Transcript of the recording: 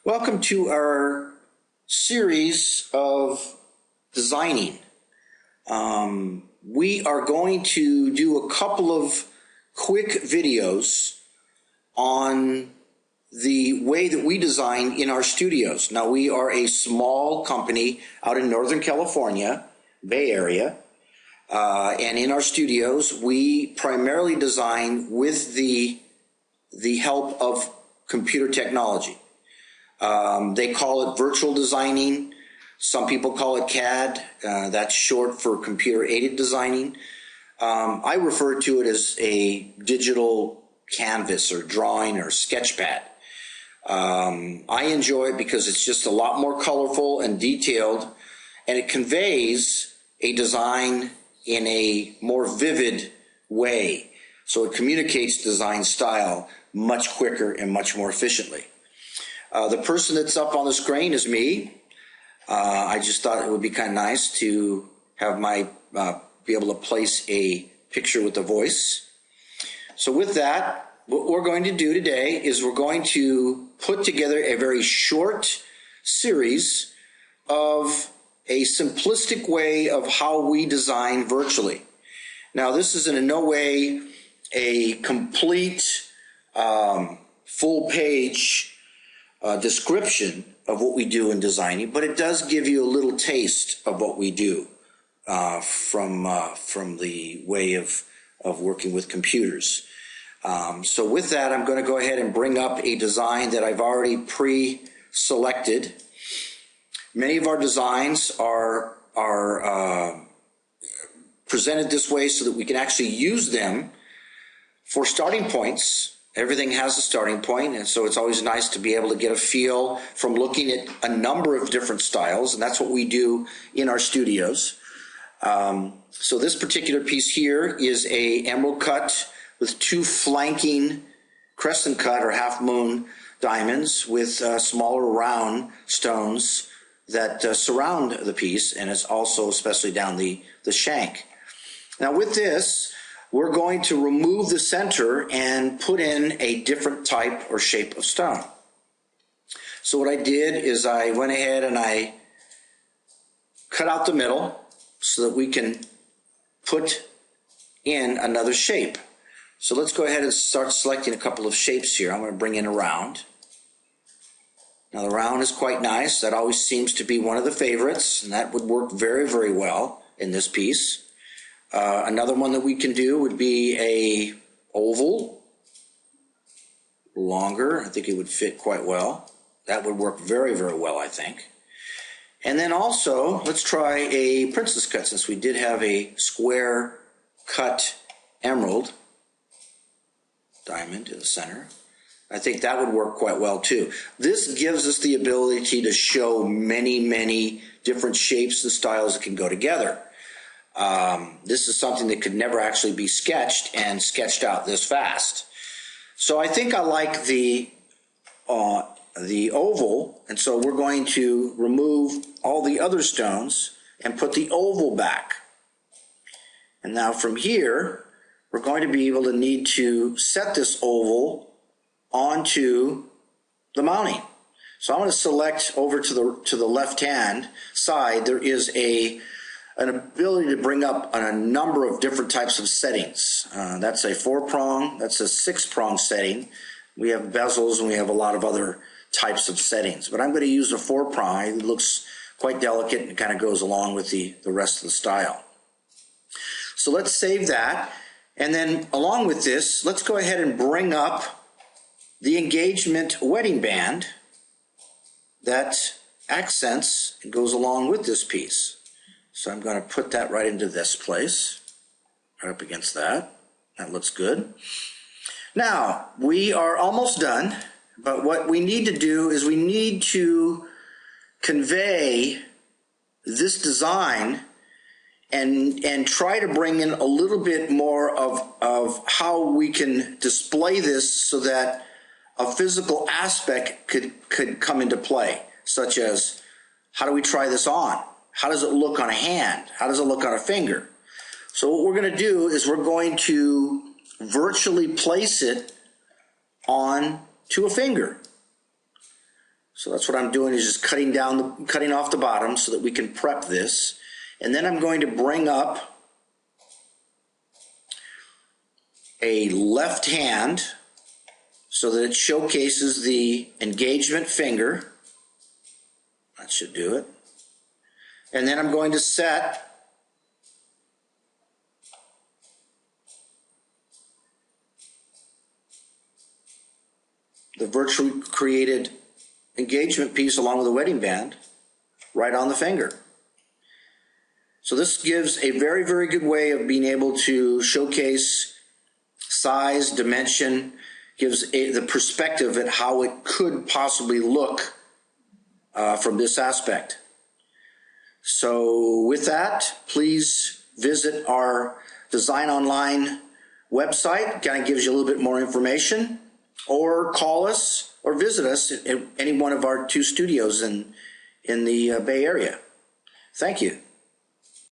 Welcome to our series of designing. We are going to do a couple of quick videos on the way that we design in our studios. Now, we are a small company out in Northern California, Bay Area, and in our studios, we primarily design with the help of computer technology. They call it virtual designing. Some people call it CAD. That's short for computer aided designing. I refer to it as a digital canvas or drawing or sketchpad. I enjoy it because it's just a lot more colorful and detailed, and it conveys a design in a more vivid way. So it communicates design style much quicker and much more efficiently. The person that's up on the screen is me. I just thought it would be kind of nice to have be able to place a picture with the voice. So with that, what we're going to do today is we're going to put together a very short series of a simplistic way of how we design virtually. Now, this is in no way a complete full-page description of what we do in designing, but it does give you a little taste of what we do from the way of working with computers. So with that, I'm going to go ahead and bring up a design that I've already pre-selected. Many of our designs are presented this way so that we can actually use them for starting points. Everything has a starting point, and so it's always nice to be able to get a feel from looking at a number of different styles, and that's what we do in our studios. So this particular piece here is a emerald cut with two flanking crescent cut or half moon diamonds with smaller round stones that surround the piece, and it's also especially down the shank. Now with this, we're going to remove the center and put in a different type or shape of stone. So what I did is I went ahead and I cut out the middle so that we can put in another shape. So let's go ahead and start selecting a couple of shapes here. I'm going to bring in a round. Now the round is quite nice. That always seems to be one of the favorites, and that would work very, very well in this piece. Another one that we can do would be a oval, longer. I think it would fit quite well. That would work very, very well, I think. And then also, let's try a princess cut, since we did have a square cut emerald diamond in the center. I think that would work quite well too. This gives us the ability to show many, many different shapes and styles that can go together. This is something that could never actually be sketched and sketched out this fast. So I think I like the oval, and so we're going to remove all the other stones and put the oval back. And now from here, we're going to be able to need to set this oval onto the mounting. So I'm going to select over to the left-hand side. There is an ability to bring up a number of different types of settings. That's a 4-prong, that's a 6-prong setting. We have bezels and we have a lot of other types of settings. But I'm going to use a 4-prong. It looks quite delicate and kind of goes along with the rest of the style. So let's save that. And then along with this, let's go ahead and bring up the engagement wedding band that accents and goes along with this piece. So I'm going to put that right into this place, right up against that. That looks good. Now, we are almost done, but what we need to do is we need to convey this design and try to bring in a little bit more of how we can display this so that a physical aspect could come into play, such as how do we try this on? How does it look on a hand? How does it look on a finger? So what we're going to do is we're going to virtually place it on to a finger. So that's what I'm doing, is just cutting off the bottom so that we can prep this. And then I'm going to bring up a left hand so that it showcases the engagement finger. That should do it. And then I'm going to set the virtually created engagement piece along with the wedding band right on the finger. So this gives a very, very good way of being able to showcase size, dimension, gives the perspective at how it could possibly look from this aspect. So with that, please visit our Design Online website. Kind of gives you a little bit more information, or call us or visit us at any one of our 2 studios in the Bay Area. Thank you.